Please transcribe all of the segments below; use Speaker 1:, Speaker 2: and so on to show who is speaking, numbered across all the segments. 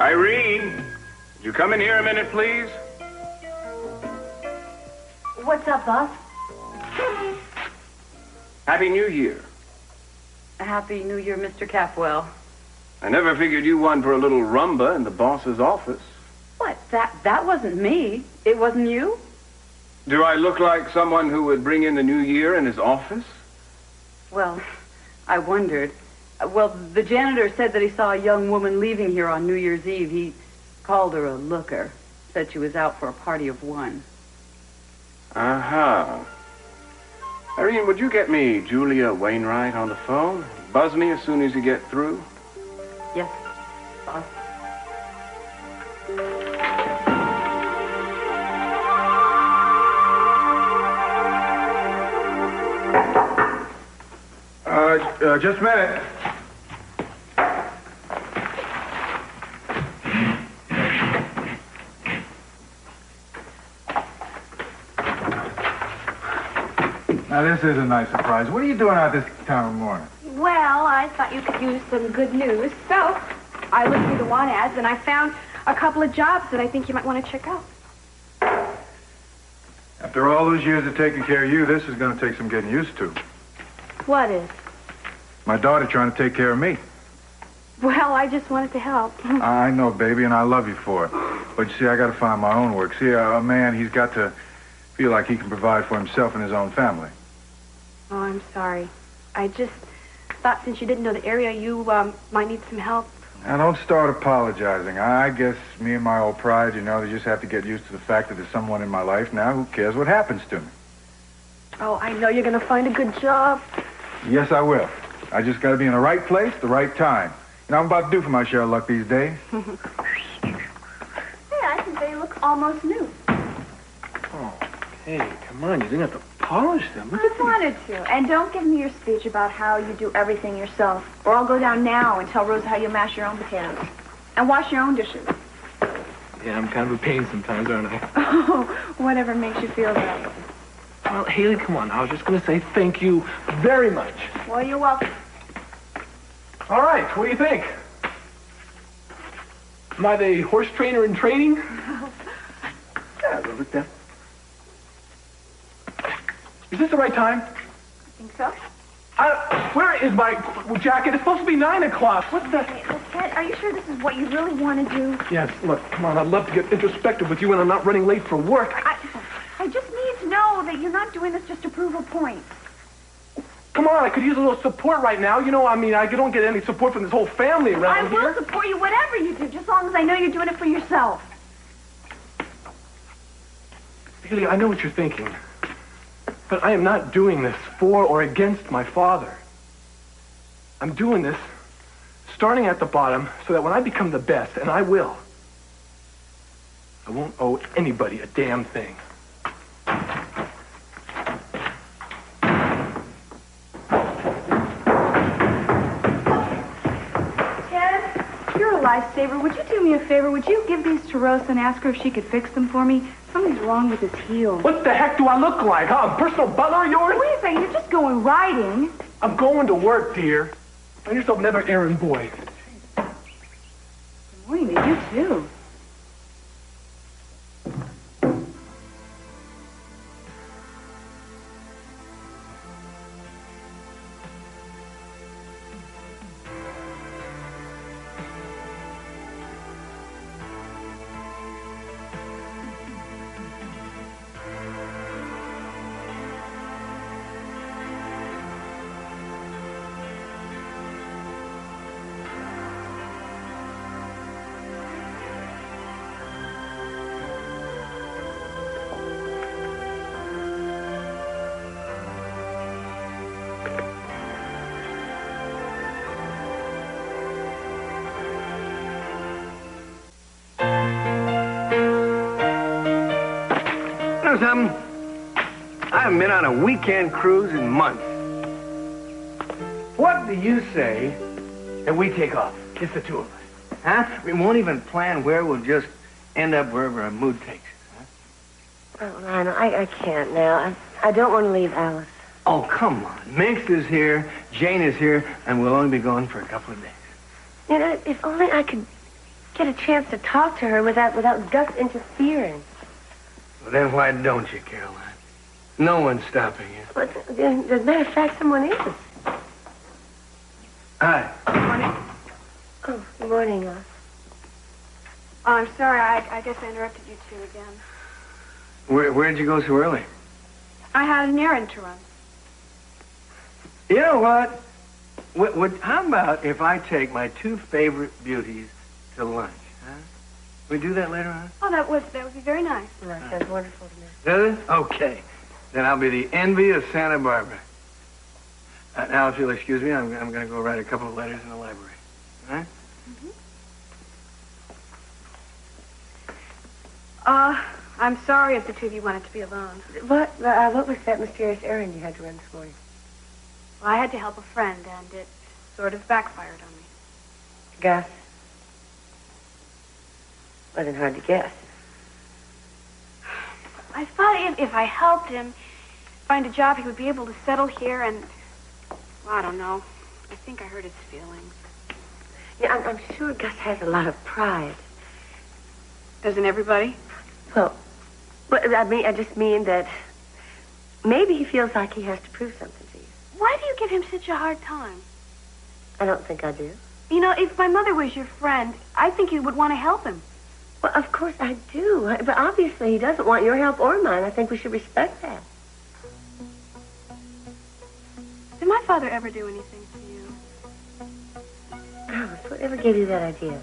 Speaker 1: Irene, would you come in here a minute, please?
Speaker 2: What's up, boss?
Speaker 1: Happy New Year.
Speaker 2: Happy New Year, Mr. Capwell.
Speaker 1: I never figured you won for a little rumba in the boss's office.
Speaker 2: What? That wasn't me. It wasn't you?
Speaker 1: Do I look like someone who would bring in the new year in his office?
Speaker 2: Well, I wondered. Well, the janitor said that he saw a young woman leaving here on New Year's Eve. He called her a looker. Said she was out for a party of one.
Speaker 1: Uh-huh. Irene, would you get me Julia Wainwright on the phone? Buzz me as soon as you get through.
Speaker 2: Yes, boss.
Speaker 3: Just a minute. Now, this is a nice surprise. What are you doing out this time of morning?
Speaker 4: Well, I thought you could use some good news. So, I looked through the want ads, and I found a couple of jobs that I think you might want to check out.
Speaker 3: After all those years of taking care of you, this is going to take some getting used to.
Speaker 4: What is?
Speaker 3: My daughter trying to take care of me.
Speaker 4: Well, I just wanted to help.
Speaker 3: I know, baby, and I love you for it. But you see, I got to find my own work. See, a man, he's got to feel like he can provide for himself and his own family.
Speaker 4: Oh, I'm sorry. I just thought since you didn't know the area, you might need some help.
Speaker 3: Now, don't start apologizing. I guess me and my old pride, you know, they just have to get used to the fact that there's someone in my life now who cares what happens to me.
Speaker 4: Oh, I know you're going to find a good job.
Speaker 3: Yes, I will. I just got to be in the right place, the right time. You know, I'm about to do for my share of luck these days.
Speaker 4: Hey, I think they look almost new.
Speaker 5: Oh, hey, come on. You didn't have to polish them.
Speaker 4: I wanted to. And don't give me your speech about how you do everything yourself. Or I'll go down now and tell Rosa how you mash your own potatoes. And wash your own dishes.
Speaker 5: Yeah, I'm kind of a pain sometimes, aren't I?
Speaker 4: Oh, whatever makes you feel that way.
Speaker 5: Well, Haley, come on. I was just going to say thank you very much.
Speaker 4: Well, you're welcome.
Speaker 5: All right, what do you think? Am I the horse trainer in training? Yeah, a little bit there. Is this the right time?
Speaker 4: I think so.
Speaker 5: Where is my jacket? It's supposed to be 9 o'clock. What's the...
Speaker 4: Hey, look, Ted, are you sure this is what you really want to do?
Speaker 5: Yes, look, come on. I'd love to get introspective with you when I'm not running late for work.
Speaker 4: I just need to know that you're not doing this just to prove a point.
Speaker 5: Come on, I could use a little support right now. You know, I mean, I don't get any support from this whole family around here.
Speaker 4: I will support you whatever you do, just as long as I know you're doing it for yourself.
Speaker 5: Haley, I know what you're thinking. But I am not doing this for or against my father. I'm doing this starting at the bottom so that when I become the best, and I will, I won't owe anybody a damn thing.
Speaker 4: Ted, you're a lifesaver. Would you do me a favor? Would you give these to Rosa and ask her if she could fix them for me? Something's wrong with his heel.
Speaker 5: What the heck do I look like, huh? A personal butler of yours?
Speaker 4: Wait a second, you're just going riding.
Speaker 5: I'm going to work, dear. Find yourself another errand boy.
Speaker 4: Good morning to you, too.
Speaker 6: Something? I haven't been on a weekend cruise in months. What do you say that we take off? Just the two of us. Huh? We won't even plan where. We'll just end up wherever our mood takes us. Huh?
Speaker 7: Oh, Lionel, I can't now. I don't want to leave Alice.
Speaker 6: Oh, come on. Minx is here, Jane is here, and we'll only be gone for a couple of days.
Speaker 7: You know, if only I could get a chance to talk to her without Gus interfering.
Speaker 6: Well, then why don't you, Caroline? No one's stopping you.
Speaker 7: But, as a matter of fact, someone is.
Speaker 6: Hi.
Speaker 4: Good morning.
Speaker 7: Oh, good morning,
Speaker 4: Oh, I'm sorry. I guess I interrupted you two again.
Speaker 6: Where'd you go so early?
Speaker 4: I had an errand to run.
Speaker 6: You know what? How about if I take my two favorite beauties to lunch, huh? We do that later on?
Speaker 4: Oh, that would be very nice.
Speaker 7: That sounds wonderful to me.
Speaker 6: Does it? Okay. Then I'll be the envy of Santa Barbara. Now, if you'll excuse me, I'm going to go write a couple of letters in the library. All right?
Speaker 4: I'm sorry if the two of you wanted to be alone.
Speaker 7: What was that mysterious errand you had to run this morning?
Speaker 4: Well, I had to help a friend, and it sort of backfired on me.
Speaker 7: Gus? Wasn't hard to guess.
Speaker 4: I thought if I helped him find a job, he would be able to settle here, and well, I don't know. I think I hurt his feelings.
Speaker 7: Yeah, I'm sure Gus has a lot of pride.
Speaker 4: Doesn't everybody?
Speaker 7: Well, I just mean that maybe he feels like he has to prove something to you.
Speaker 4: Why do you give him such a hard time?
Speaker 7: I don't think I do.
Speaker 4: You know, if my mother was your friend, I think you would want to help him.
Speaker 7: Well, of course I do. But obviously he doesn't want your help or mine. I think we should respect that.
Speaker 4: Did my father ever do anything to you?
Speaker 7: Alice, whatever gave you that idea?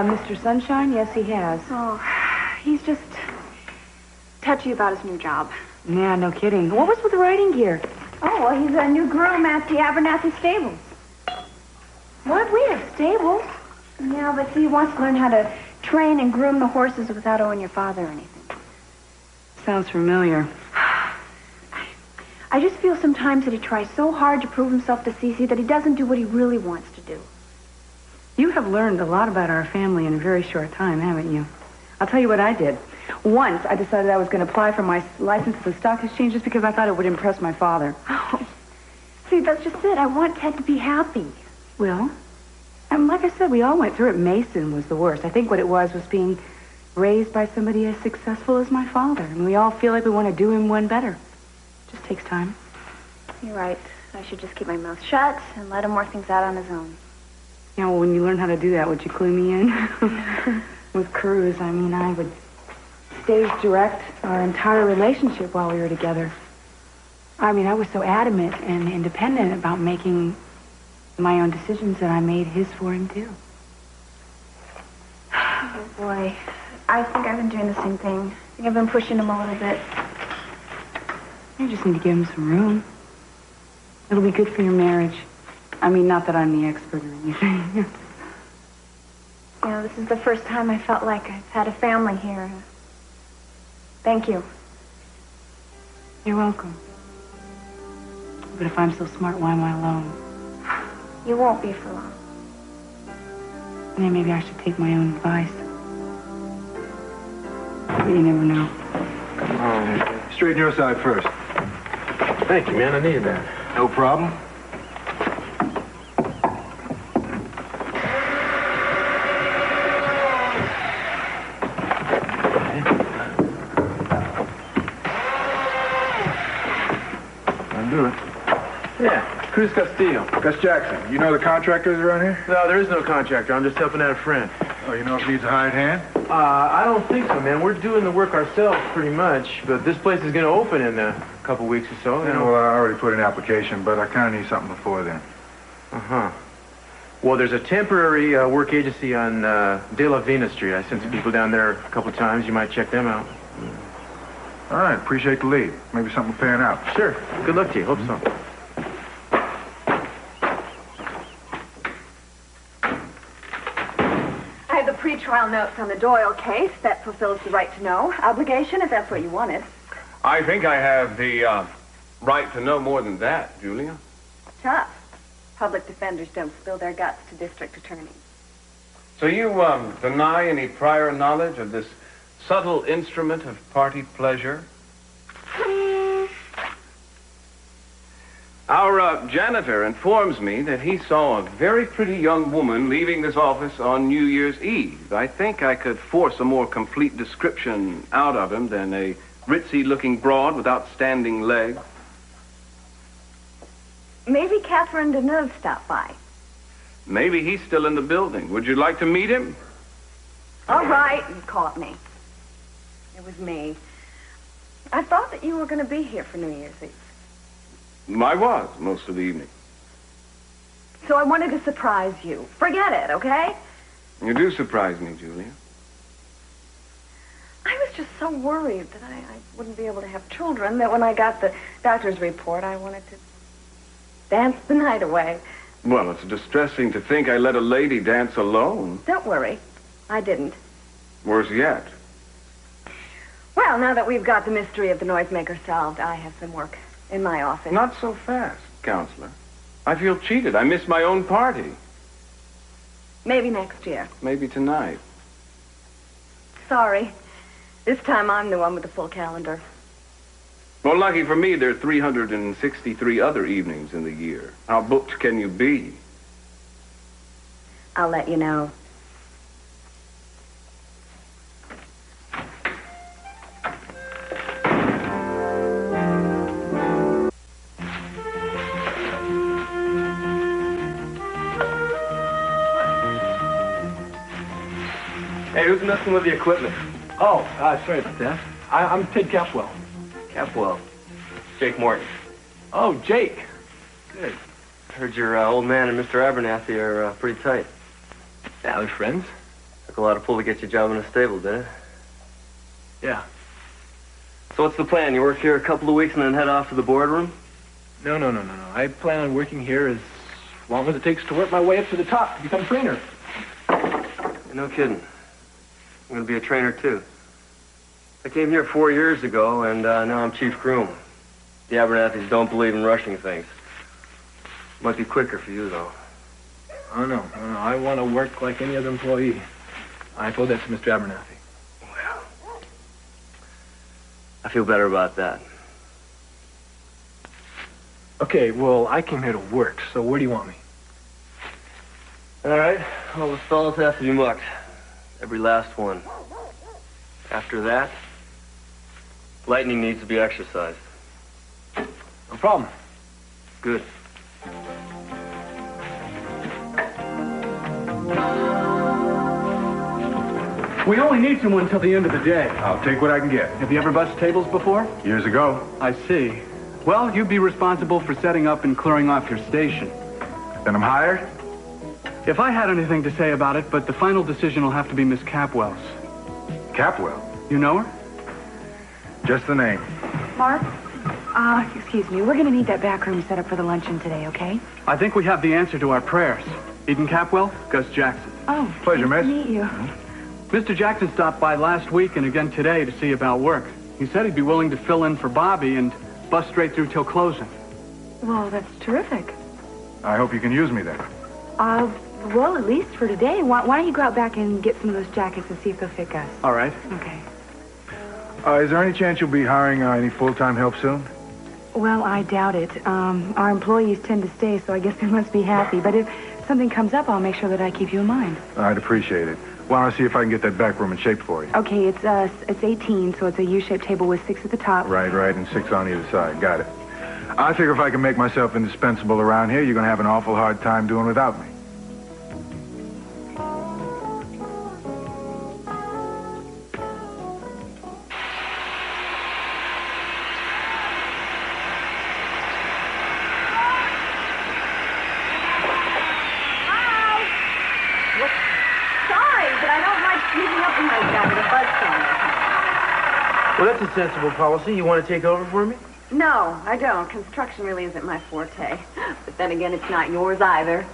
Speaker 2: Mr. Sunshine, yes, he has.
Speaker 4: Oh, he's just touchy about his new job.
Speaker 2: Yeah, no kidding. What was with the riding gear?
Speaker 4: Oh, well, he's a new groom at the Abernathy stables.
Speaker 7: What? We have stables.
Speaker 4: Yeah, but see, he wants to learn how to train and groom the horses without owing your father anything.
Speaker 2: Sounds familiar.
Speaker 4: I just feel sometimes that he tries so hard to prove himself to Cece that he doesn't do what he really wants to do.
Speaker 2: You have learned a lot about our family in a very short time, haven't you? I'll tell you what I did. Once, I decided I was going to apply for my license at the stock exchange just because I thought it would impress my father.
Speaker 4: Oh, see, that's just it. I want Ted to be happy.
Speaker 2: Well, like I said, we all went through it. Mason was the worst. I think what it was being raised by somebody as successful as my father. And we all feel like we want to do him one better. It just takes time.
Speaker 4: You're right. I should just keep my mouth shut and let him work things out on his own.
Speaker 2: Yeah, well, when you learn how to do that, would you clue me in? With Cruz, I mean, I would stage direct our entire relationship while we were together. I mean, I was so adamant and independent about making my own decisions that I made his for him, too.
Speaker 4: Oh, boy. I think I've been doing the same thing. I think I've been pushing him a little bit.
Speaker 2: You just need to give him some room. It'll be good for your marriage. I mean, not that I'm the expert or anything.
Speaker 4: You know, this is the first time I felt like I've had a family here. Thank you.
Speaker 2: You're welcome. But if I'm so smart, why am I alone?
Speaker 4: You won't be for long.
Speaker 2: Yeah, maybe I should take my own advice. But you never know.
Speaker 3: Straighten your side first.
Speaker 5: Thank you, man. I needed that.
Speaker 3: No problem. Do it.
Speaker 5: Yeah, Cruz Castillo.
Speaker 3: Gus Jackson, you know the contractors around here?
Speaker 5: No, there is no contractor. I'm just helping out a friend.
Speaker 3: Oh, you know if he needs a hired hand?
Speaker 5: I don't think so, man. We're doing the work ourselves pretty much, but this place is going to open in a couple weeks or so.
Speaker 3: Yeah, well, I already put in an application, but I kind of need something before then.
Speaker 5: Uh-huh. Well, there's a temporary work agency on De La Vina Street. I sent some people down there a couple times. You might check them out.
Speaker 3: All right, appreciate the lead. Maybe something will pan out.
Speaker 5: Sure. Good luck to you. Hope so.
Speaker 8: I have the pretrial notes on the Doyle case. That fulfills the right to know obligation, if that's what you wanted.
Speaker 1: I think I have the right to know more than that, Julia.
Speaker 8: Tough. Public defenders don't spill their guts to district attorneys.
Speaker 1: So you deny any prior knowledge of this subtle instrument of party pleasure? Our janitor informs me that he saw a very pretty young woman leaving this office on New Year's Eve. I think I could force a more complete description out of him than a ritzy-looking broad with outstanding legs.
Speaker 8: Maybe Catherine Deneuve stopped by.
Speaker 1: Maybe he's still in the building. Would you like to meet him?
Speaker 8: All right, you caught me. It was me. I thought that you were going to be here for New Year's Eve.
Speaker 1: I was most of the evening.
Speaker 8: So I wanted to surprise you. Forget it, okay?
Speaker 1: You do surprise me, Julia.
Speaker 8: I was just so worried that I wouldn't be able to have children that when I got the doctor's report, I wanted to dance the night away.
Speaker 1: Well, it's distressing to think I let a lady dance alone.
Speaker 8: Don't worry. I didn't.
Speaker 1: Worse yet.
Speaker 8: Well, now that we've got the mystery of the noisemaker solved, I have some work in my office.
Speaker 1: Not so fast, Counselor. I feel cheated. I missed my own party.
Speaker 8: Maybe next year.
Speaker 1: Maybe tonight.
Speaker 8: Sorry. This time I'm the one with the full calendar.
Speaker 1: Well, lucky for me, there are 363 other evenings in the year. How booked can you be?
Speaker 8: I'll let you know.
Speaker 6: Hey, who's messing with the equipment?
Speaker 5: Oh, sorry about that. I'm Ted Capwell.
Speaker 6: Capwell. Jake Morton.
Speaker 5: Oh, Jake.
Speaker 6: Good. Heard your old man and Mr. Abernathy are pretty tight.
Speaker 5: Yeah, we're friends.
Speaker 6: Took a lot of pull to get you a job in a stable, did it?
Speaker 5: Yeah.
Speaker 6: So what's the plan? You work here a couple of weeks and then head off to the boardroom?
Speaker 5: No. I plan on working here as long as it takes to work my way up to the top to become trainer.
Speaker 6: No kidding. I'm going to be a trainer, too. I came here 4 years ago, and now I'm chief groom. The Abernathys don't believe in rushing things. Might be quicker for you, though.
Speaker 5: Oh, no. I want to work like any other employee. I told that to Mr. Abernathy.
Speaker 6: Well, I feel better about that.
Speaker 5: Okay, well, I came here to work, so where do you want me?
Speaker 6: All right. Well, the stalls have to be mucked. Every last one. After that, lightning needs to be exercised.
Speaker 5: No problem.
Speaker 6: Good.
Speaker 9: We only need someone until the end of the day.
Speaker 3: I'll take what I can get.
Speaker 9: Have you ever bussed tables before?
Speaker 3: Years ago.
Speaker 9: I see. Well, you'd be responsible for setting up and clearing off your station.
Speaker 3: Then I'm hired?
Speaker 9: If I had anything to say about it, but the final decision will have to be Miss Capwell's.
Speaker 3: Capwell?
Speaker 9: You know her?
Speaker 3: Just the name.
Speaker 2: Mark? Excuse me. We're going to need that back room set up for the luncheon today, okay?
Speaker 9: I think we have the answer to our prayers. Eden Capwell, Gus Jackson.
Speaker 2: Oh,
Speaker 9: Pleasure,
Speaker 2: nice
Speaker 9: miss.
Speaker 2: to meet you.
Speaker 9: Mr. Jackson stopped by last week and again today to see about work. He said he'd be willing to fill in for Bobby and bust straight through till closing.
Speaker 2: Well, that's terrific.
Speaker 3: I hope you can use me then.
Speaker 2: Well, at least for today. Why don't you go out back and get some of those jackets and see if they'll fit Gus?
Speaker 9: All right.
Speaker 2: Okay.
Speaker 3: Is there any chance you'll be hiring any full-time help soon?
Speaker 2: Well, I doubt it. Our employees tend to stay, so I guess they must be happy. But if something comes up, I'll make sure that I keep you in mind.
Speaker 3: I'd appreciate it. Why don't I see if I can get that back room in shape for you?
Speaker 2: Okay, it's 18, so it's a U-shaped table with 6 at the top.
Speaker 3: Right, and 6 on either side. Got it. I figure if I can make myself indispensable around here, you're going to have an awful hard time doing without me.
Speaker 6: Well, that's a sensible policy. You want to take over for me?
Speaker 8: No, I don't. Construction really isn't my forte. But then again, it's not yours either.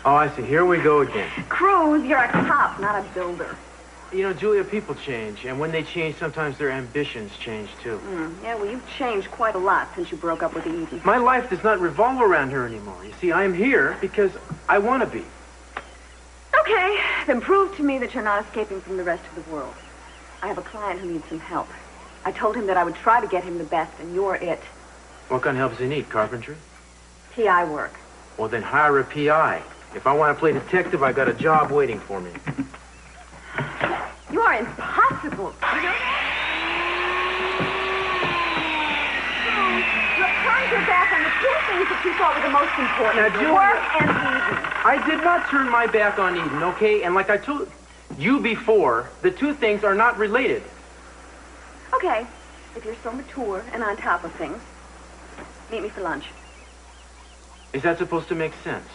Speaker 6: Oh, I see. Here we go again.
Speaker 8: Cruz, you're a cop, not a builder.
Speaker 10: You know, Julia, people change. And when they change, sometimes their ambitions change, too.
Speaker 8: Yeah, well, you've changed quite a lot since you broke up with Edie.
Speaker 10: My life does not revolve around her anymore. You see, I am here because I want to be.
Speaker 8: Okay, then prove to me that you're not escaping from the rest of the world. I have a client who needs some help. I told him that I would try to get him the best, and you're it.
Speaker 10: What kind of help does he need? Carpentry?
Speaker 8: PI work.
Speaker 10: Well, then hire a PI. If I want to play detective, I got a job waiting for me.
Speaker 8: You are impossible. You know that? You turned your back on the two things that you thought were the most important.
Speaker 10: Now, Julia,
Speaker 8: work and Eden.
Speaker 10: I did not turn my back on Eden, okay? And like I told you before, the two things are not related.
Speaker 8: Okay, if you're so mature and on top of things, meet me for lunch.
Speaker 10: Is that supposed to make sense?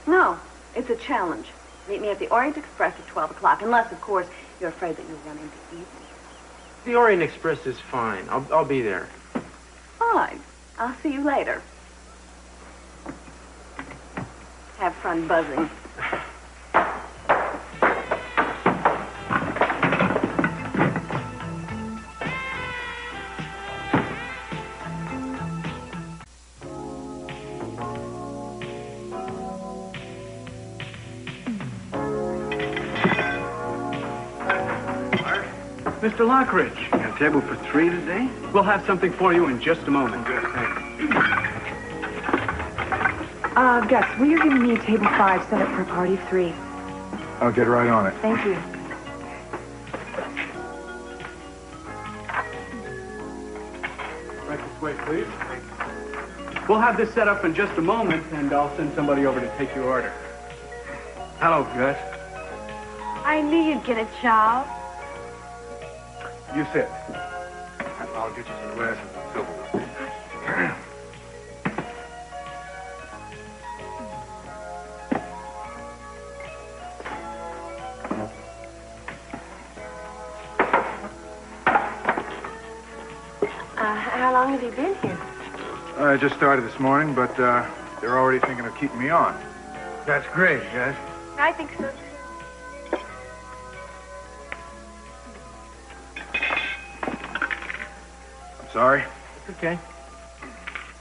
Speaker 8: No, it's a challenge. Meet me at the Orient Express at 12 o'clock, unless, of course, you're afraid that you'll run into Eden.
Speaker 10: The Orient Express is fine. I'll be there.
Speaker 8: Fine. I'll see you later. Have fun buzzing.
Speaker 9: Mr. Lockridge.
Speaker 1: Got a table for 3 today?
Speaker 9: We'll have something for you in just a moment.
Speaker 1: Good, thanks.
Speaker 2: Gus, will you give me a table 5 set up for a party of 3?
Speaker 3: I'll get right on it.
Speaker 2: Thank you.
Speaker 9: Right this way, please. We'll have this set up in just a moment, and I'll send somebody over to take your order.
Speaker 1: Hello, Gus.
Speaker 8: I knew you'd get a job.
Speaker 3: You sit. I'll get you some glasses and silverware.
Speaker 7: How long have you been here?
Speaker 3: I just started this morning, but they're already thinking of keeping me on.
Speaker 1: That's great, Gus.
Speaker 7: I think so, too.
Speaker 3: Sorry?
Speaker 10: It's okay.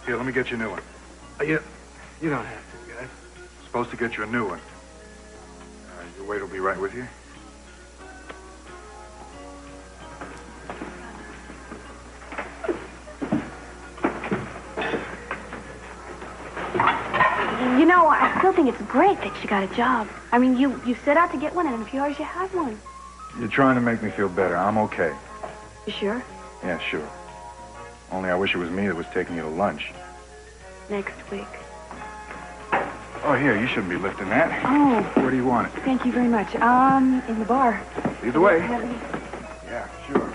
Speaker 3: Here, let me get you a new one.
Speaker 1: You don't have to, Gus.
Speaker 3: Supposed to get you a new one. Your waiter will be right with you.
Speaker 7: You know, I still think it's great that you got a job. I mean, you set out to get one, and in a few hours you have one.
Speaker 3: You're trying to make me feel better. I'm okay.
Speaker 7: You sure?
Speaker 3: Yeah, sure. Only I wish it was me that was taking you to lunch.
Speaker 7: Next week.
Speaker 3: Oh, here, you shouldn't be lifting that.
Speaker 2: Oh.
Speaker 3: Where do you want it?
Speaker 2: Thank you very much. In the bar.
Speaker 3: Either way.
Speaker 2: Heavy.
Speaker 3: Yeah, sure.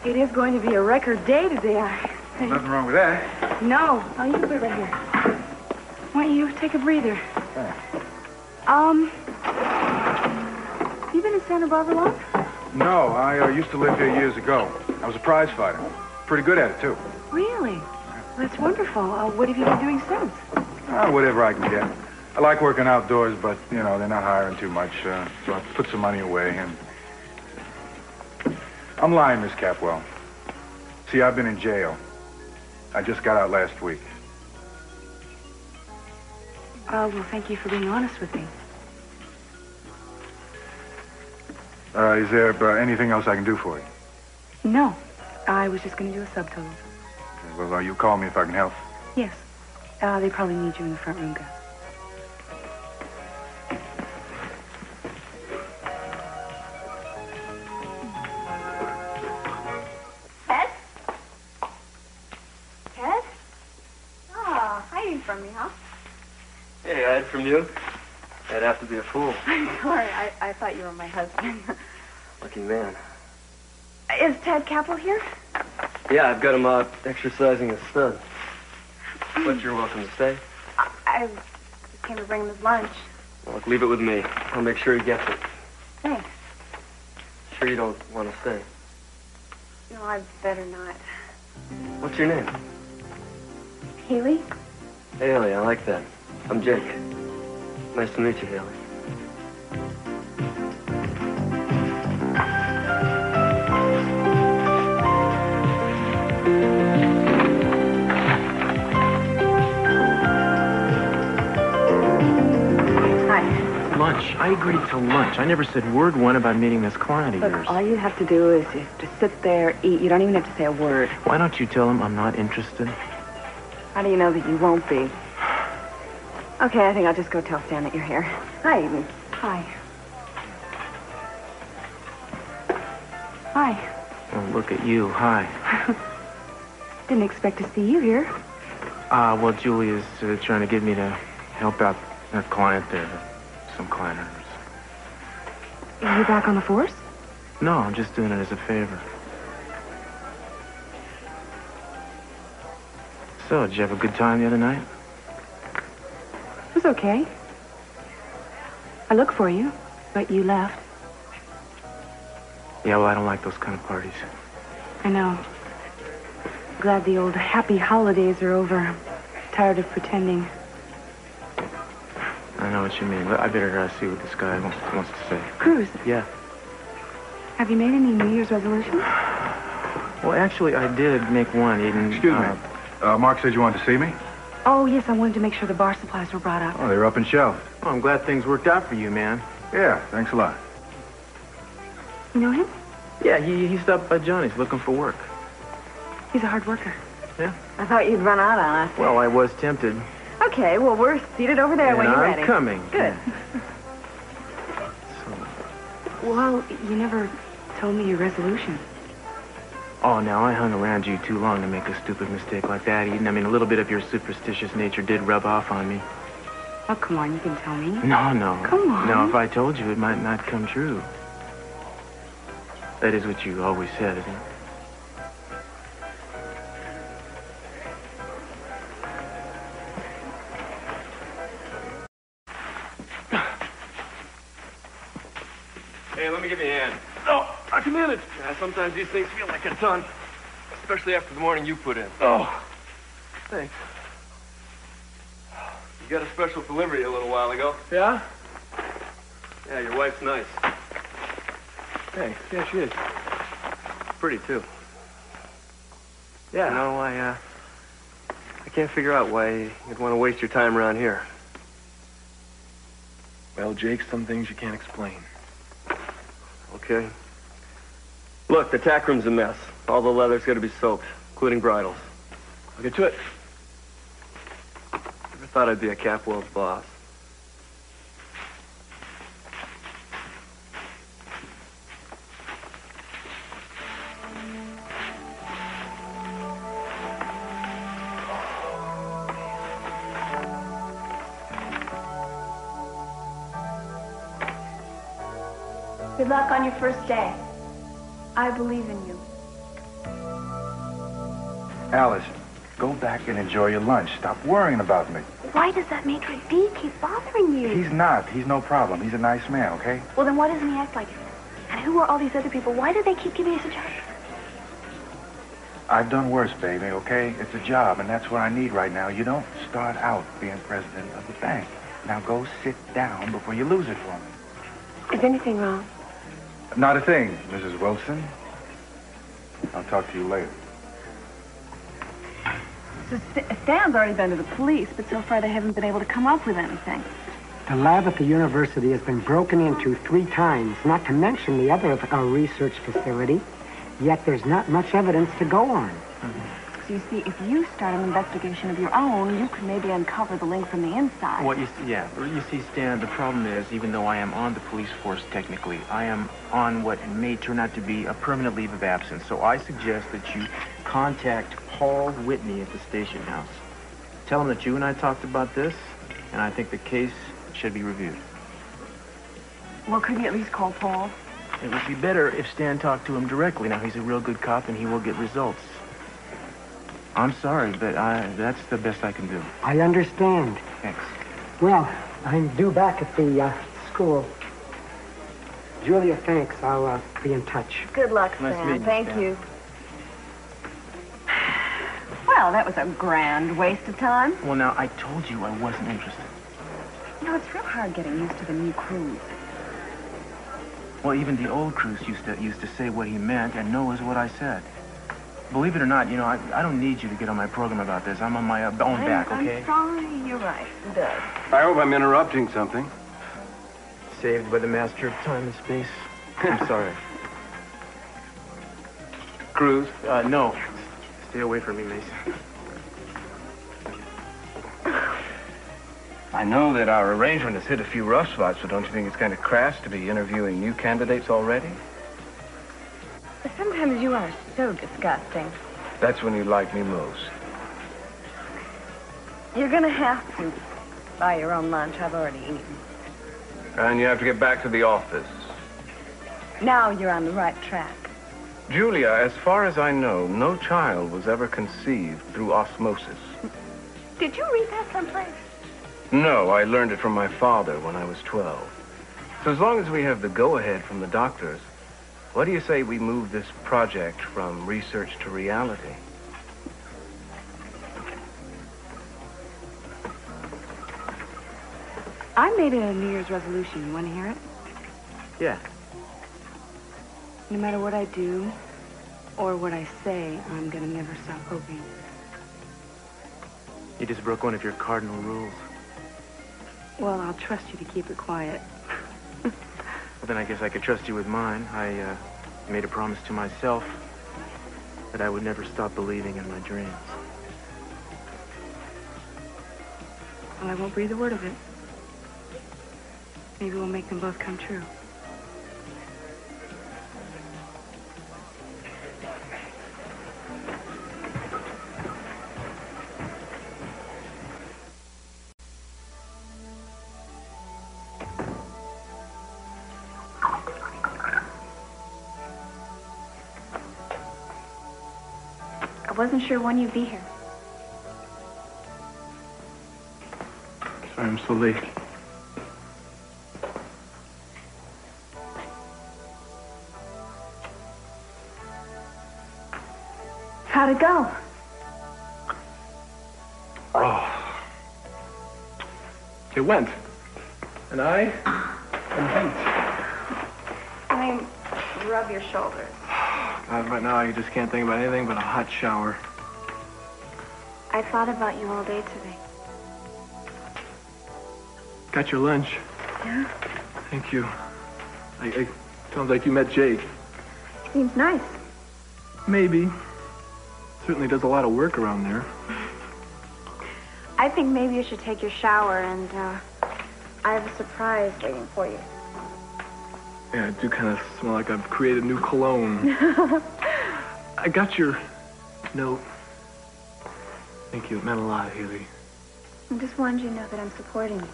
Speaker 2: It is going to be a record day today, I think.
Speaker 3: Nothing wrong with that.
Speaker 2: No. Oh, you can put it right here. Why don't you take a breather?
Speaker 3: Thanks.
Speaker 2: You been in Santa Barbara long?
Speaker 3: No, I used to live here years ago. I was a prize fighter. Pretty good at it, too.
Speaker 2: Really? That's wonderful. What have you been doing since?
Speaker 3: Whatever I can get. I like working outdoors, but, you know, they're not hiring too much, so I put some money away, and... I'm lying, Miss Capwell. See, I've been in jail. I just got out last week.
Speaker 2: Well, thank you for being honest with me.
Speaker 3: Is there anything else I can do for you?
Speaker 2: No. I was just going to do a subtotal.
Speaker 3: Okay, well, you call me if I can help.
Speaker 2: Yes. They probably need you in the front room, Gus.
Speaker 4: Ted? Ted? Oh, hiding from me, huh?
Speaker 6: Hey, I hide from you. I'd have to be a fool.
Speaker 4: I'm sorry. I thought you were my husband.
Speaker 6: Lucky man.
Speaker 4: Is Ted Capel here?
Speaker 6: Yeah, I've got him out exercising his stud. But you're welcome to stay.
Speaker 4: I just came to bring him his lunch.
Speaker 6: Well, leave it with me. I'll make sure he gets it.
Speaker 4: Thanks.
Speaker 6: Sure you don't want to stay?
Speaker 4: No, I'd better not.
Speaker 6: What's your name?
Speaker 4: Haley?
Speaker 6: Haley, I like that. I'm Jake. Nice to meet you, Haley.
Speaker 10: Lunch. I agreed to lunch. I never said word one about meeting this client of
Speaker 2: Look,
Speaker 10: yours.
Speaker 2: all you have to do is just sit there, eat. You don't even have to say a word.
Speaker 10: Why don't you tell him I'm not interested?
Speaker 8: How do you know that you won't be? Okay, I think I'll just go tell Stan that you're here. Hi, Eden.
Speaker 2: Hi. Hi.
Speaker 10: Oh, look at you. Hi.
Speaker 2: Didn't expect to see you here.
Speaker 10: Well, Julia's trying to get me to help out her client there. Some client of hers.
Speaker 2: Are you back on the force?
Speaker 10: No, I'm just doing it as a favor. So, did you have a good time the other night?
Speaker 2: It was okay. I looked for you, but you left.
Speaker 10: Yeah, well, I don't like those kind of parties.
Speaker 2: I know. Glad the old happy holidays are over. Tired of pretending.
Speaker 10: I know what you mean. I better see what this guy wants to say.
Speaker 2: Cruz,
Speaker 10: Yeah.
Speaker 2: have you made any New Year's resolutions?
Speaker 10: Well, actually, I did make one, Eden.
Speaker 3: Excuse me. Mark said you wanted to see me?
Speaker 2: Oh, yes, I wanted to make sure the bar supplies were brought up.
Speaker 3: Oh, they were up and shelved.
Speaker 10: Oh, I'm glad things worked out for you, man.
Speaker 3: Yeah, thanks a lot.
Speaker 2: You know him?
Speaker 10: Yeah, he stopped by Johnny's looking for work.
Speaker 2: He's a hard worker.
Speaker 10: Yeah.
Speaker 8: I thought you'd run out on us.
Speaker 10: Well, I was tempted.
Speaker 8: Okay, well, we're seated over there
Speaker 10: And
Speaker 8: when you're
Speaker 10: I'm
Speaker 8: ready.
Speaker 10: coming.
Speaker 8: Good.
Speaker 2: Well, you never told me your resolution.
Speaker 10: Oh, now, I hung around you too long to make a stupid mistake like that, Eden. I mean, a little bit of your superstitious nature did rub off on me.
Speaker 2: Oh, come on, you can tell me.
Speaker 10: No.
Speaker 2: Come on.
Speaker 10: No, if I told you, it might not come true. That is what you always said, isn't it?
Speaker 6: Hey, let me give you a hand. Oh, I can manage. Yeah, sometimes these things feel like a ton, especially after the morning you put in.
Speaker 5: Oh, thanks.
Speaker 6: You got a special delivery a little while ago.
Speaker 5: Yeah?
Speaker 6: Yeah, your wife's nice.
Speaker 5: Thanks. Yeah, she is.
Speaker 6: Pretty, too.
Speaker 5: Yeah.
Speaker 6: You know, I can't figure out why you'd want to waste your time around here.
Speaker 5: Well, Jake, some things you can't explain.
Speaker 6: Okay. Look, the tack room's a mess. All the leather's got to be soaked, including bridles.
Speaker 5: I'll get to it.
Speaker 6: Never thought I'd be a Capwell's boss.
Speaker 4: Good luck on your first day. I believe in you.
Speaker 3: Alice, go back and enjoy your lunch. Stop worrying about me.
Speaker 4: Why does that maitre d' keep bothering you?
Speaker 3: He's not. He's no problem. He's a nice man, okay?
Speaker 4: Well, then why doesn't he act like it? And who are all these other people? Why do they keep giving you such a...
Speaker 3: I've done worse, baby, okay? It's a job, and that's what I need right now. You don't start out being president of the bank. Now go sit down before you lose it for me.
Speaker 8: Is anything wrong?
Speaker 3: Not a thing, Mrs. Wilson. I'll talk to you later.
Speaker 8: So Stan's already been to the police, but so far they haven't been able to come up with anything.
Speaker 11: The lab at the university has been broken into 3 times, not to mention the other research facility. Yet there's not much evidence to go on.
Speaker 8: So you see, if you start an investigation of your own, you could maybe uncover the link from the inside.
Speaker 10: Well, you see, Stan, the problem is, even though I am on the police force technically, I am on what may turn out to be a permanent leave of absence. So I suggest that you contact Paul Whitney at the station house. Tell him that you and I talked about this, and I think the case should be reviewed.
Speaker 8: Well, could you at least call Paul?
Speaker 10: It would be better if Stan talked to him directly. Now, he's a real good cop, and he will get results. I'm sorry, but that's the best I can do.
Speaker 11: I understand.
Speaker 10: Thanks.
Speaker 11: Well, I'm due back at the school. Julia, thanks. I'll be in touch.
Speaker 8: Good luck,
Speaker 10: Nice
Speaker 8: Stan.
Speaker 10: meeting you,
Speaker 8: Thank
Speaker 10: Stan.
Speaker 8: you. Well, that was a grand waste of time.
Speaker 10: Well, now, I told you I wasn't interested.
Speaker 8: You know, it's real hard getting used to the new crews.
Speaker 10: Well, even the old crews used to say what he meant and know is what I said. Believe it or not, you know, I don't need you to get on my program about this. I'm on my own back, okay?
Speaker 8: I'm sorry. You're right. It does.
Speaker 1: I hope I'm interrupting something.
Speaker 10: Saved by the master of time and space. I'm sorry.
Speaker 1: Cruz?
Speaker 10: No. Stay away from me, Mason.
Speaker 1: I know that our arrangement has hit a few rough spots, but don't you think it's kind of crass to be interviewing new candidates already?
Speaker 8: Sometimes you are so disgusting.
Speaker 1: That's when you like me most.
Speaker 8: You're gonna have to buy your own lunch. I've already eaten.
Speaker 1: And you have to get back to the office.
Speaker 8: Now you're on the right track.
Speaker 1: Julia, as far as I know, no child was ever conceived through osmosis.
Speaker 8: Did you read that someplace?
Speaker 1: No, I learned it from my father when I was 12. So as long as we have the go-ahead from the doctors, what do you say we move this project from research to reality?
Speaker 2: I made a New Year's resolution. You want to hear it?
Speaker 10: Yeah.
Speaker 2: No matter what I do or what I say, I'm going to never stop hoping.
Speaker 10: You just broke one of your cardinal rules.
Speaker 2: Well, I'll trust you to keep it quiet.
Speaker 10: Well, then I guess I could trust you with mine. I made a promise to myself that I would never stop believing in my dreams.
Speaker 2: Well, I won't breathe a word of it. Maybe we'll make them both come true.
Speaker 4: I wasn't sure when you'd be here.
Speaker 5: Sorry I'm so late.
Speaker 4: How'd it go?
Speaker 5: Oh. It went. And I am beat.
Speaker 4: I mean, rub your shoulders.
Speaker 5: God, right now you just can't think about anything but a hot shower.
Speaker 4: I thought about you all day today.
Speaker 5: Got your lunch.
Speaker 4: Yeah?
Speaker 5: Thank you. Sounds like you met Jake.
Speaker 4: Seems nice.
Speaker 5: Maybe. Certainly does a lot of work around there.
Speaker 4: I think maybe you should take your shower and, I have a surprise waiting for you.
Speaker 5: Yeah, I do kind of smell like I've created new cologne. I got your note. Thank you. It meant a lot, Haley.
Speaker 4: I just wanted you to know that I'm supporting you.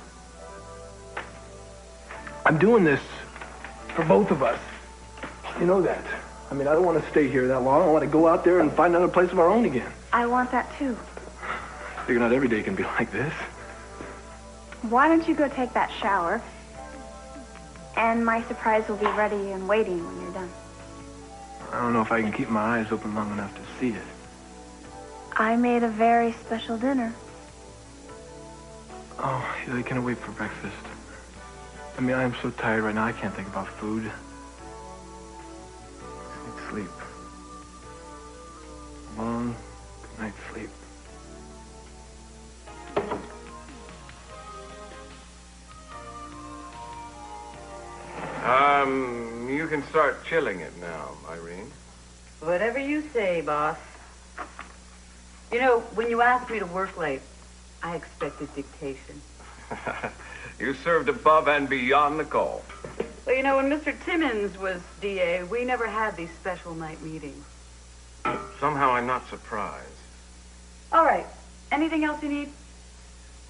Speaker 5: I'm doing this for both of us. You know that. I mean, I don't want to stay here that long. I want to go out there and find another place of our own again.
Speaker 4: I want that too.
Speaker 5: I figure not every day can be like this.
Speaker 4: Why don't you go take that shower? And my surprise will be ready and waiting when you're done.
Speaker 5: I don't know if I can keep my eyes open long enough to see it.
Speaker 4: I made a very special dinner.
Speaker 5: Oh, Haley, can I wait for breakfast? I mean, I am so tired right now, I can't think about food. I just need sleep. Long, good night's sleep.
Speaker 1: You can start chilling it now, Irene.
Speaker 12: Whatever you say, boss. You know, when you asked me to work late, I expected dictation.
Speaker 1: You served above and beyond the call.
Speaker 12: Well, you know, when Mr. Timmons was DA, we never had these special night meetings.
Speaker 1: Somehow I'm not surprised.
Speaker 12: All right. Anything else you need?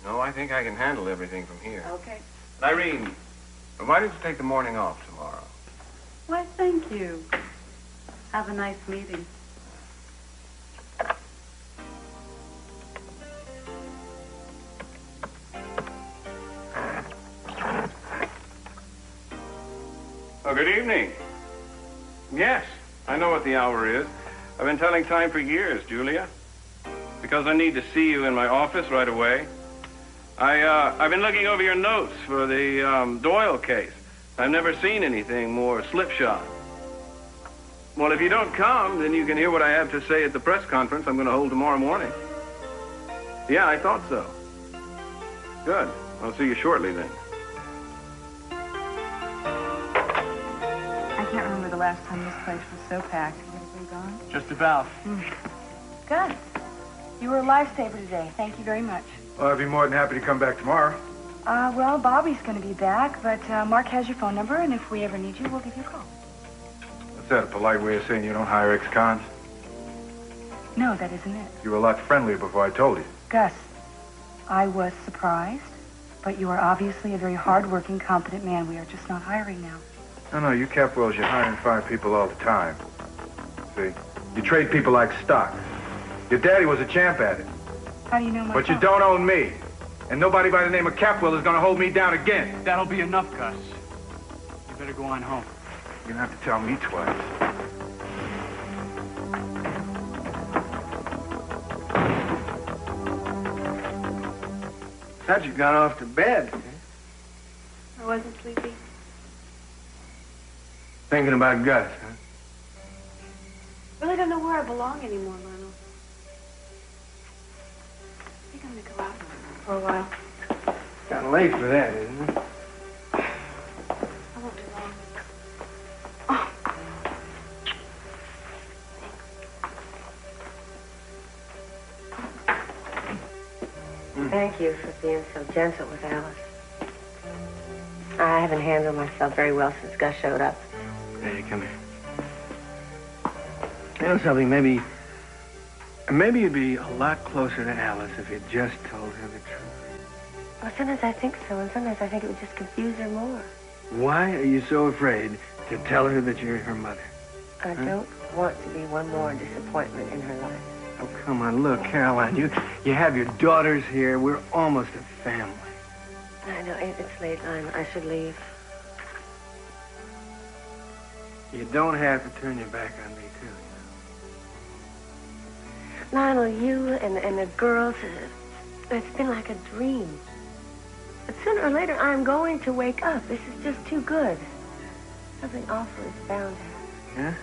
Speaker 1: No, I think I can handle everything from here.
Speaker 12: Okay.
Speaker 1: Irene, why don't you take the morning off tomorrow?
Speaker 12: Why, thank you. Have a nice meeting.
Speaker 1: Oh, good evening. Yes, I know what the hour is. I've been telling time for years, Julia. Because I need to see you in my office right away. I've been looking over your notes for the Doyle case. I've never seen anything more slipshod. Well, if you don't come, then you can hear what I have to say at the press conference I'm going to hold tomorrow morning. Yeah, I thought so. Good. I'll see you shortly then.
Speaker 2: I can't remember the last time this place was so packed. Is everybody gone?
Speaker 9: Just about.
Speaker 2: Good. You were a lifesaver today. Thank you very much.
Speaker 3: Well, I'd be more than happy to come back tomorrow.
Speaker 2: Well, Bobby's going to be back, but Mark has your phone number, and if we ever need you, we'll give you a call.
Speaker 3: Is that a polite way of saying you don't hire ex-cons?
Speaker 2: No, that isn't it.
Speaker 3: You were a lot friendlier before I told you.
Speaker 2: Gus, I was surprised, but you are obviously a very hard-working, competent man. We are just not hiring now.
Speaker 3: No, you Capwells, you hire and fire people all the time. See, you trade people like stock. Your daddy was a champ at it.
Speaker 2: How do you know my
Speaker 3: But you don't own me. And nobody by the name of Capwell is going to hold me down again.
Speaker 9: That'll be enough, Gus. You better go on home.
Speaker 3: You're going to have to tell me twice.
Speaker 6: Thought you got off to bed.
Speaker 7: I wasn't sleepy.
Speaker 6: Thinking about Gus, huh?
Speaker 7: Really don't know where I belong anymore, Lionel. I think I'm gonna go out for a while.
Speaker 6: Kind of late for that, isn't it?
Speaker 7: I won't be long. Oh. Thank you for being so gentle with Alice. I haven't handled myself very well since Gus showed up.
Speaker 6: Hey, come here. You know something, maybe you'd be a lot closer to Alice if you just told her the truth.
Speaker 7: Well, sometimes I think so, and sometimes I think it would just confuse her more.
Speaker 6: Why are you so afraid to tell her that you're her mother?
Speaker 7: I don't want to be one more disappointment in her life.
Speaker 6: Oh, come on, look, Caroline, you have your daughters here. We're almost a family.
Speaker 7: I know, it's late, Lionel. I should leave.
Speaker 6: You don't have to turn your back on me, too, you know.
Speaker 7: Lionel, you and the girls, it's been like a dream. But sooner or later, I'm going to wake up. This is just too good. Something awful is bound to happen.
Speaker 6: Yeah?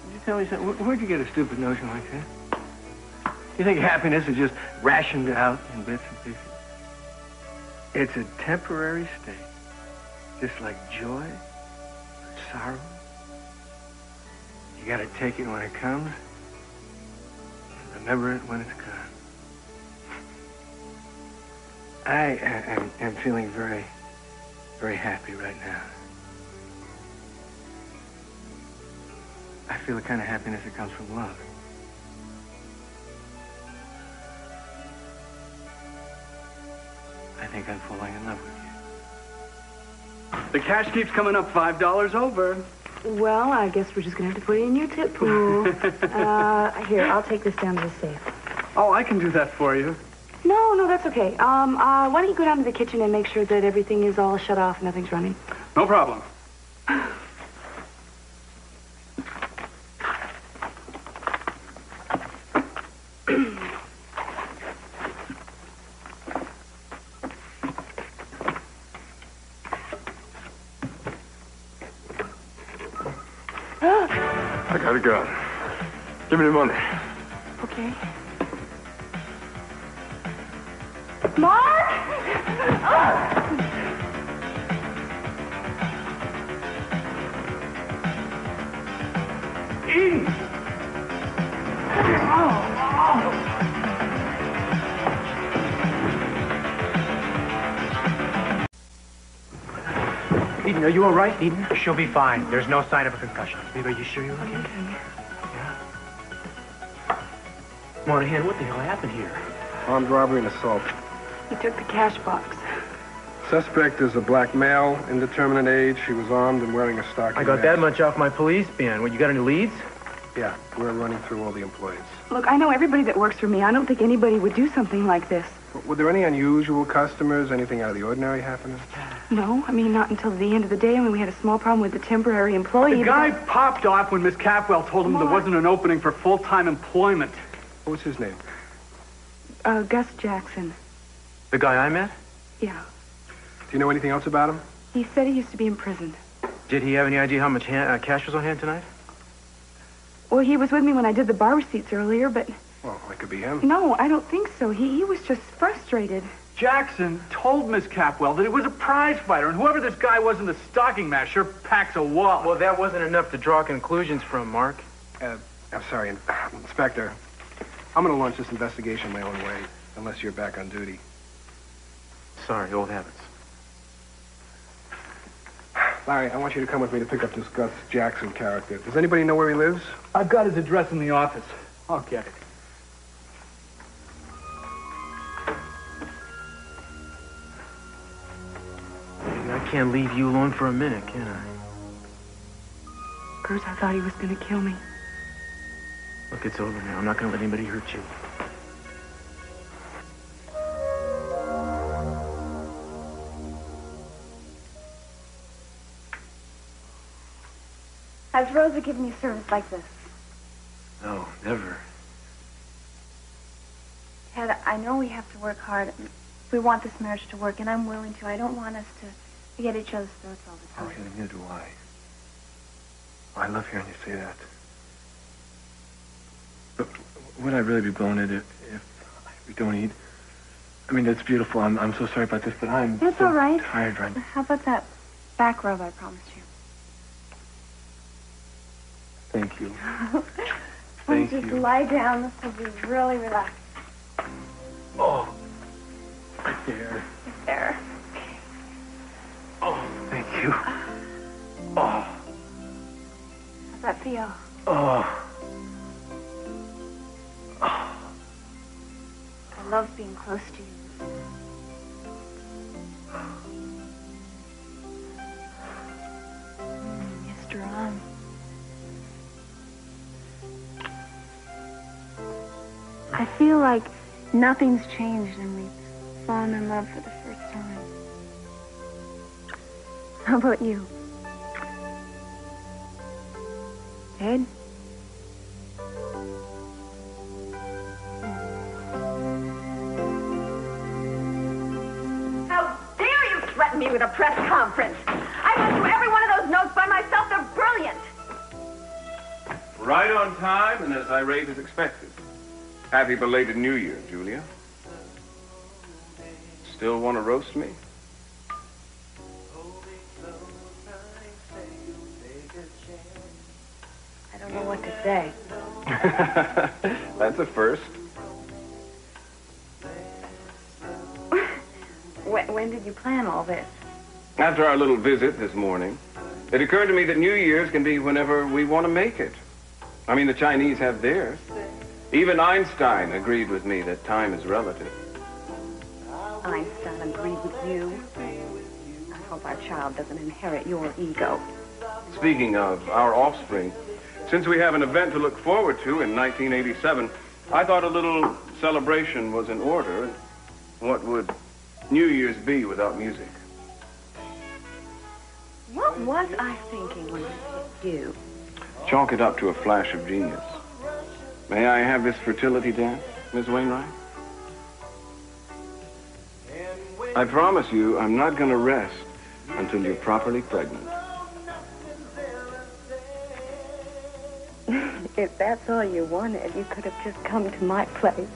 Speaker 6: Did you tell me something? Where'd you get a stupid notion like that? You think happiness is just rationed out in bits and pieces? It's a temporary state, just like joy or sorrow. You gotta take it when it comes, and remember it when it's gone. I am feeling very, very happy right now. I feel the kind of happiness that comes from love. I think I'm falling in love with you.
Speaker 9: The cash keeps coming up $5 over.
Speaker 2: Well, I guess we're just going to have to put it in your tip pool. Here, I'll take this down to the safe.
Speaker 9: Oh, I can do that for you.
Speaker 2: No, that's okay. Why don't you go down to the kitchen and make sure that everything is all shut off and nothing's running?
Speaker 9: No problem.
Speaker 5: I gotta go. Give me the money.
Speaker 2: Okay. Mark!
Speaker 5: Eden!
Speaker 10: Eden, are you all right, Eden? She'll be fine. There's no sign of a concussion. Babe, are you sure you're okay? Yeah. Monahan, what the hell happened here?
Speaker 13: Armed robbery and assault.
Speaker 2: He took the cash box.
Speaker 13: Suspect is a black male, indeterminate age. He was armed and wearing a stocking.
Speaker 10: I got that much off my police bin. What, you got any leads?
Speaker 13: Yeah, we're running through all the employees.
Speaker 2: Look, I know everybody that works for me. I don't think anybody would do something like this.
Speaker 13: Were there any unusual customers? Anything out of the ordinary happening?
Speaker 2: No, I mean, not until the end of the day. I mean, we had a small problem with the temporary employee.
Speaker 9: The guy popped off when Miss Capwell told him there wasn't an opening for full-time employment.
Speaker 13: What was his name?
Speaker 2: Gus Jackson.
Speaker 10: The guy I met?
Speaker 2: Yeah.
Speaker 13: Do you know anything else about him?
Speaker 2: He said he used to be imprisoned.
Speaker 10: Did he have any idea how much cash was on hand tonight?
Speaker 2: Well, he was with me when I did the bar receipts earlier, but...
Speaker 13: Well, that could be him.
Speaker 2: No, I don't think so. He was just frustrated.
Speaker 9: Jackson told Miss Capwell that he was a prize fighter, and whoever this guy was in the stocking match sure packs a wallop.
Speaker 10: Well, that wasn't enough to draw conclusions from, Mark.
Speaker 13: I'm sorry, Inspector. I'm going to launch this investigation my own way, unless you're back on duty.
Speaker 10: Sorry, old habits.
Speaker 13: Larry, I want you to come with me to pick up this Gus Jackson character. Does anybody know where he lives?
Speaker 9: I've got his address in the office. I'll get it.
Speaker 10: I can't leave you alone for a minute, can I?
Speaker 2: Cruz, I thought he was going to kill me.
Speaker 10: Look, it's over now. I'm not going to let anybody hurt you.
Speaker 4: Has Rosa given you service like this?
Speaker 10: No, never.
Speaker 4: Ted, I know we have to work hard. We want this marriage to work, and I'm willing to. I don't want us to get each other's throats all the time.
Speaker 5: Oh, yeah, neither do I. I love hearing you say that. But would I really be blowing it if we don't eat? I mean, that's beautiful. I'm so sorry about this, but I'm
Speaker 4: It's
Speaker 5: so
Speaker 4: all right.
Speaker 5: tired right now.
Speaker 4: How about that back rub I promised you?
Speaker 5: Thank you.
Speaker 4: Thank you. Just lie down. This will be really relaxed.
Speaker 5: Oh, right there.
Speaker 4: Right there.
Speaker 5: Oh, thank you. Oh.
Speaker 4: How's that feel?
Speaker 5: Oh.
Speaker 4: I love being close to you. You're strong. I feel like nothing's changed and we've fallen in love for the first time. How about you? Ed?
Speaker 8: How dare you threaten me with a press conference? I went through every one of those notes by myself. They're brilliant.
Speaker 1: Right on time and as irate as expected. Happy belated New Year, Julia. Still want to roast me?
Speaker 8: I don't know what to say.
Speaker 1: That's a first.
Speaker 8: When did you plan all this?
Speaker 1: After our little visit this morning, it occurred to me that New Year's can be whenever we want to make it. I mean, the Chinese have theirs. Even Einstein agreed with me that time is relative.
Speaker 8: Einstein agreed with you. I hope our child doesn't inherit your ego.
Speaker 1: Speaking of our offspring, since we have an event to look forward to in 1987, I thought a little celebration was in order. What would New Year's be without music?
Speaker 8: What was I thinking when I picked you?
Speaker 1: Chalk it up to a flash of genius. May I have this fertility dance, Miss Wainwright? I promise you I'm not going to rest until you're properly pregnant.
Speaker 8: If that's all you wanted, you could have just come to my place.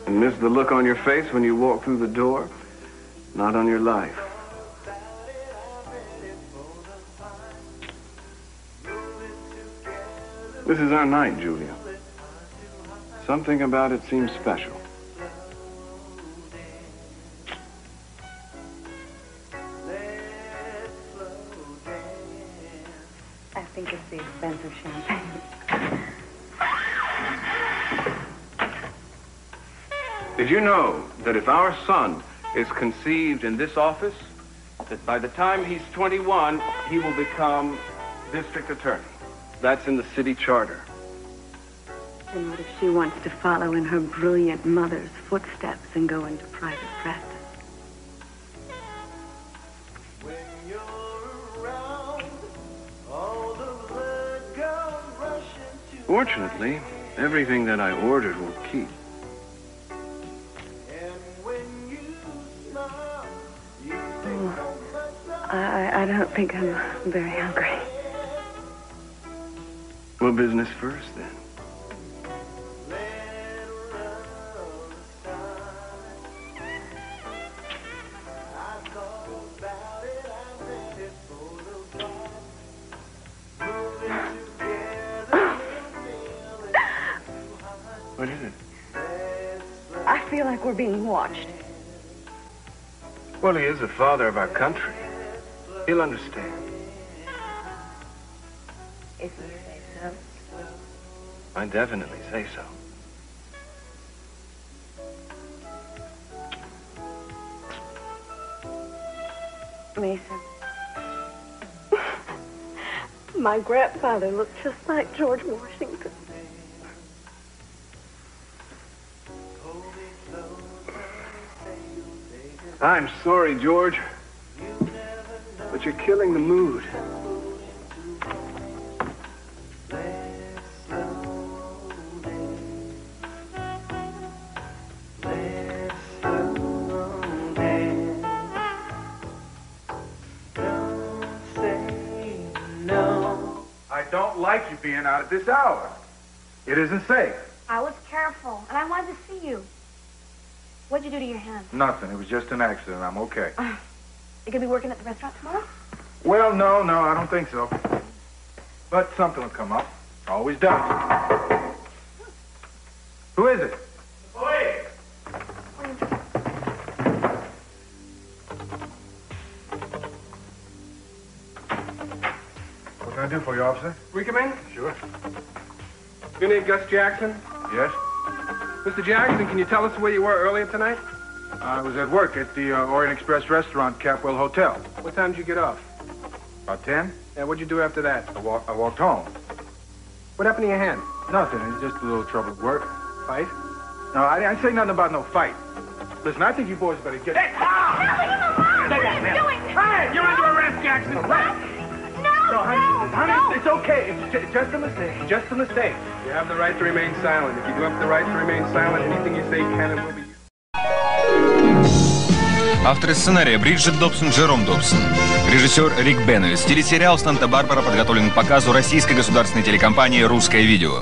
Speaker 1: And miss the look on your face when you walk through the door? Not on your life. This is our night, Julia. Something about it seems special.
Speaker 8: I think it's the expensive champagne.
Speaker 1: Did you know that if our son is conceived in this office, that by the time he's 21, he will become district attorney? That's in the city charter.
Speaker 8: And what if she wants to follow in her brilliant mother's footsteps and go into private practice?
Speaker 1: Fortunately, everything that I ordered will keep.
Speaker 8: I don't think I'm very hungry.
Speaker 1: Well, business first, then.
Speaker 8: I feel like we're being watched.
Speaker 3: Well, he is the father of our country. He'll understand.
Speaker 7: If you say so.
Speaker 3: I definitely say so.
Speaker 7: Mason. My grandfather looked just like George Washington.
Speaker 3: I'm sorry, George, but you're killing the mood. I don't like you being out at this hour. It isn't safe.
Speaker 4: I was careful, and I wanted to see you. What'd you do to your hand?
Speaker 3: Nothing. It was just an accident. I'm okay.
Speaker 4: You gonna be working at the restaurant tomorrow?
Speaker 3: Well, no, I don't think so. But something will come up. Always does. Who is it? Police! What can I do for you, officer?
Speaker 5: We come in?
Speaker 3: Sure.
Speaker 5: Your name Gus Jackson?
Speaker 3: Yes?
Speaker 5: Mr. Jackson, can you tell us where you were earlier tonight?
Speaker 3: I was at work at the Orient Express restaurant, Capwell Hotel.
Speaker 5: What time did you get off?
Speaker 3: About 10?
Speaker 5: Yeah, what'd you do after that?
Speaker 3: I walked home.
Speaker 5: What happened to your hand?
Speaker 3: Nothing. It's just a little trouble at work.
Speaker 5: Fight?
Speaker 3: No, I didn't say nothing about no fight. Listen, I think you boys better get... Hey!
Speaker 4: What are you doing?
Speaker 3: Hey! You're under arrest, Jackson! Arrest!
Speaker 4: No,
Speaker 3: honey, it's okay. It's just a mistake. Just a mistake.
Speaker 5: You have the right to remain silent. If you do have the right to remain silent, anything you say can and will be...
Speaker 14: Авторы сценария Бриджит Добсон, Джером Добсон. Режиссер Рик Беннель. Телесериал «Санта-Барбара» подготовлен к показу российской государственной телекомпании «Русское видео».